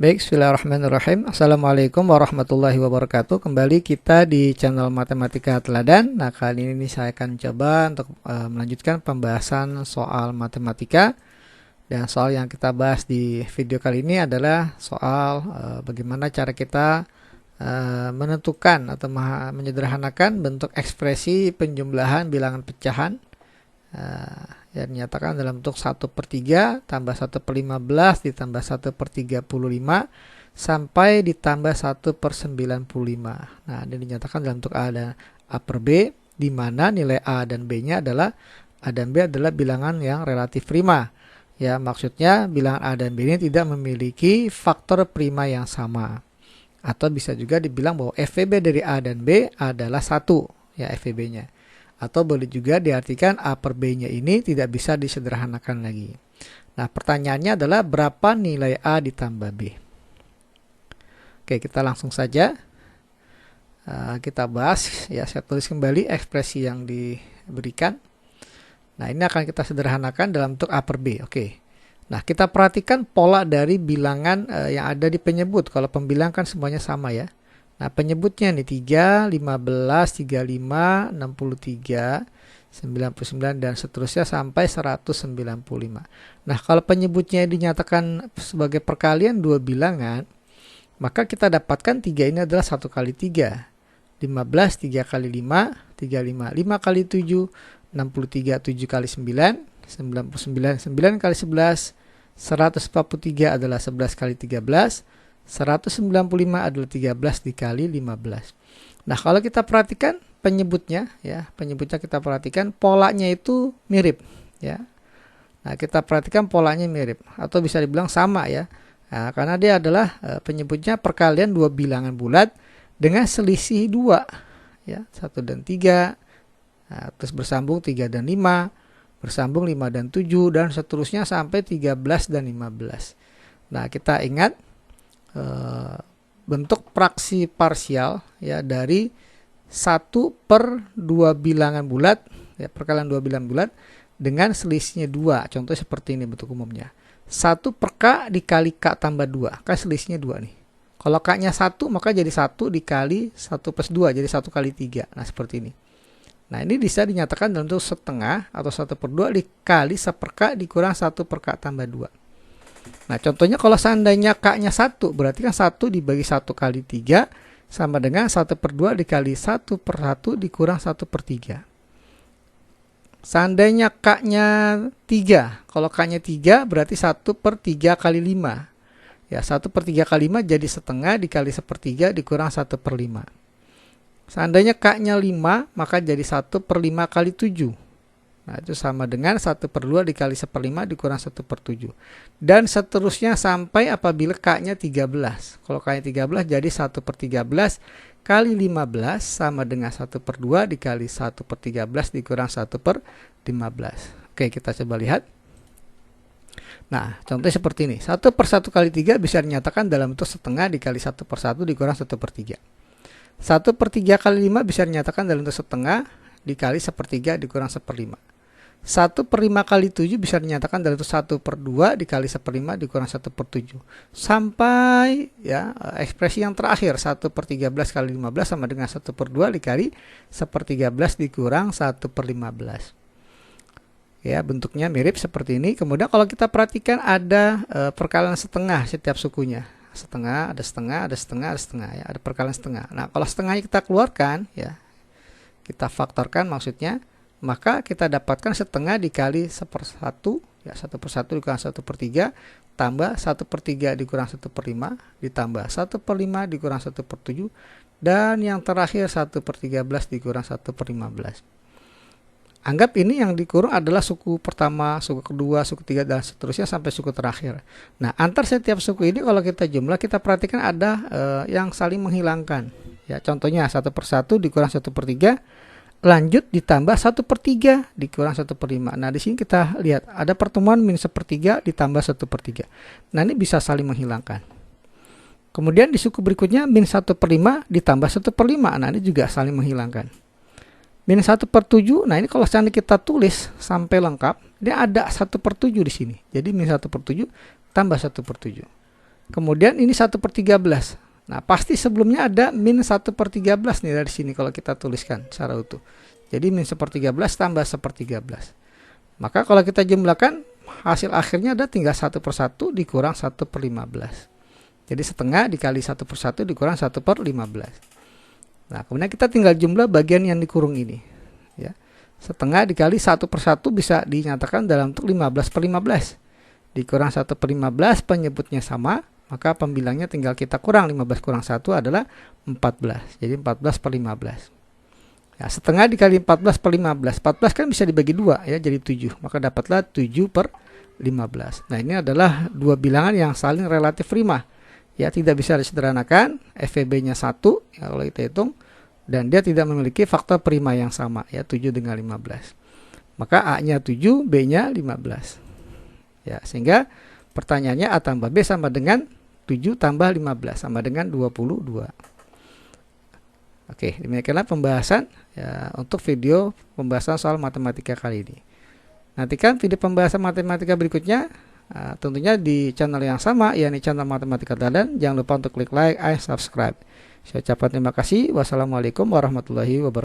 Baik, bismillahirrahmanirrahim. Assalamualaikum warahmatullahi wabarakatuh. Kembali kita di channel Matematika Teladan. Nah, kali ini saya akan coba untuk melanjutkan pembahasan soal matematika. Dan soal yang kita bahas di video kali ini adalah soal bagaimana cara kita menentukan atau menyederhanakan bentuk ekspresi penjumlahan bilangan pecahan yang dinyatakan dalam bentuk 1/3 tambah 1/15 ditambah 1/35 sampai ditambah 1/95. Nah, ini dinyatakan dalam bentuk A dan A per B, di mana nilai A dan B-nya adalah A dan B adalah bilangan yang relatif prima. Ya, maksudnya bilangan A dan B ini tidak memiliki faktor prima yang sama. Atau bisa juga dibilang bahwa FVB dari A dan B adalah 1, ya FVB-nya. Atau boleh juga diartikan A per B-nya ini tidak bisa disederhanakan lagi. Nah, pertanyaannya adalah berapa nilai A ditambah B? Oke, kita langsung saja kita bahas. Ya, saya tulis kembali ekspresi yang diberikan. Nah, ini akan kita sederhanakan dalam bentuk A per B. Oke. Nah, kita perhatikan pola dari bilangan yang ada di penyebut. Kalau pembilang kan semuanya sama ya. Nah, penyebutnya nih 3, 15, 35, 63, 99 dan seterusnya sampai 195. Nah, kalau penyebutnya dinyatakan sebagai perkalian dua bilangan, maka kita dapatkan 3 ini adalah 1 kali 3. 15, 3 kali 5, 35. 5 kali 7, 63, 7 kali 9, 99, 9 kali 11, 143 adalah 11 kali 13, 195 adalah 13 dikali 15. Nah, kalau kita perhatikan penyebutnya ya, penyebutnya kita perhatikan polanya itu mirip ya. Nah, kita perhatikan polanya mirip atau bisa dibilang sama ya. Nah, karena dia adalah penyebutnya perkalian dua bilangan bulat dengan selisih 2 ya, 1 dan 3. Nah, terus bersambung 3 dan 5, bersambung 5 dan 7 dan seterusnya sampai 13 dan 15. Nah, kita ingat bentuk fraksi parsial ya dari 1/2 bilangan bulat ya, perkalian 2 bilangan bulat dengan selisihnya 2. Contoh seperti ini bentuk umumnya. 1 per K dikali K tambah 2. Kan selisihnya 2 nih. Kalau K-nya 1 maka jadi 1 dikali 1 plus 2 jadi 1 kali 3. Nah, seperti ini. Nah, ini bisa dinyatakan dalam bentuk setengah atau 1/2 dikali 1 per K dikurang 1 per K tambah 2. Nah, contohnya kalau seandainya K-nya 1, berarti kan 1 dibagi 1 kali 3 sama dengan 1/2 dikali 1/1 dikurang 1/3. Seandainya K-nya 3, kalau K-nya 3 berarti 1/3 kali 5. Ya, 1/3 kali 5 jadi setengah dikali 1/3 dikurang 1/5. Seandainya K-nya 5, maka jadi 1/5 kali 7. Nah, itu sama dengan 1/2 dikali 1/5 dikurang 1/7. Dan seterusnya sampai apabila K-nya 13. Kalau K-nya 13 jadi 1/13 kali 15 sama dengan 1/2 dikali 1/13 dikurang 1/15. Oke, kita coba lihat. Nah, contohnya seperti ini. 1/1 kali 3 bisa dinyatakan dalam bentuk setengah dikali 1/1 dikurang 1/3. 1/3 kali 5 bisa dinyatakan dalam bentuk setengah dikali 1/3 dikurang 1/5. 1/5 kali 7 bisa dinyatakan dalam bentuk 1/2 dikali 1/5 dikurang 1/7. Sampai ya ekspresi yang terakhir 1/13 kali 15 sama dengan 1/2 dikali 1/13 dikurang 1/15. Ya, bentuknya mirip seperti ini. Kemudian kalau kita perhatikan ada perkalian setengah setiap sukunya. Setengah, ada setengah, ada setengah, ada setengah ya, ada perkalian setengah. Nah, kalau setengahnya kita keluarkan ya, kita faktorkan maksudnya, maka kita dapatkan setengah dikali 1/1 ya, 1/1 dikurang 1/3 tambah 1/3 dikurang 1/5 ditambah 1/5 dikurang 1/7 dan yang terakhir 1/13 dikurang 1/15. Anggap ini yang dikurung adalah suku pertama, suku kedua, suku ketiga dan seterusnya sampai suku terakhir. Nah, antar setiap suku ini kalau kita jumlah, kita perhatikan ada yang saling menghilangkan. Ya, contohnya 1/1 dikurang 1/3 lanjut ditambah 1/3 dikurang 1/5. Nah, di sini kita lihat ada pertemuan -1/3 ditambah 1/3. Nah, ini bisa saling menghilangkan. Kemudian di suku berikutnya -1/5 ditambah 1/5. Nah, ini juga saling menghilangkan. -1/7. Nah, ini kalau seandainya kita tulis sampai lengkap, dia ada 1/7 di sini. Jadi -1/7 tambah 1/7. Kemudian ini 1/13. Nah, pasti sebelumnya ada min 1/13 nih dari sini kalau kita tuliskan secara utuh. Jadi min 1/13 tambah 1/13. Maka kalau kita jumlahkan, hasil akhirnya ada tinggal 1/1 dikurang 1/15. Jadi setengah dikali 1/1 dikurang 1/15. Nah, kemudian kita tinggal jumlah bagian yang dikurung ini. Ya. Setengah dikali 1/1 bisa dinyatakan dalam bentuk 15/15. Dikurang 1/15, penyebutnya sama, maka pembilangnya tinggal kita kurang. 15 kurang 1 adalah 14. Jadi 14/15. Ya, setengah dikali 14/15. 14 kan bisa dibagi 2 ya, jadi 7. Maka dapatlah 7/15. Nah, ini adalah dua bilangan yang saling relatif prima. Ya, tidak bisa disederhanakan. FVB-nya 1 ya, kalau kita hitung, dan dia tidak memiliki faktor prima yang sama ya, 7 dengan 15. Maka A-nya 7, B-nya 15. Ya, sehingga pertanyaannya A tambah B sama dengan 7 tambah 15 sama dengan 22. Oke, demikianlah pembahasan ya, untuk video pembahasan soal matematika kali ini. Nantikan video pembahasan matematika berikutnya, tentunya di channel yang sama, yakni channel Matematika Teladan. Jangan lupa untuk klik like and subscribe. Saya ucapkan terima kasih. Wassalamualaikum warahmatullahi wabarakatuh.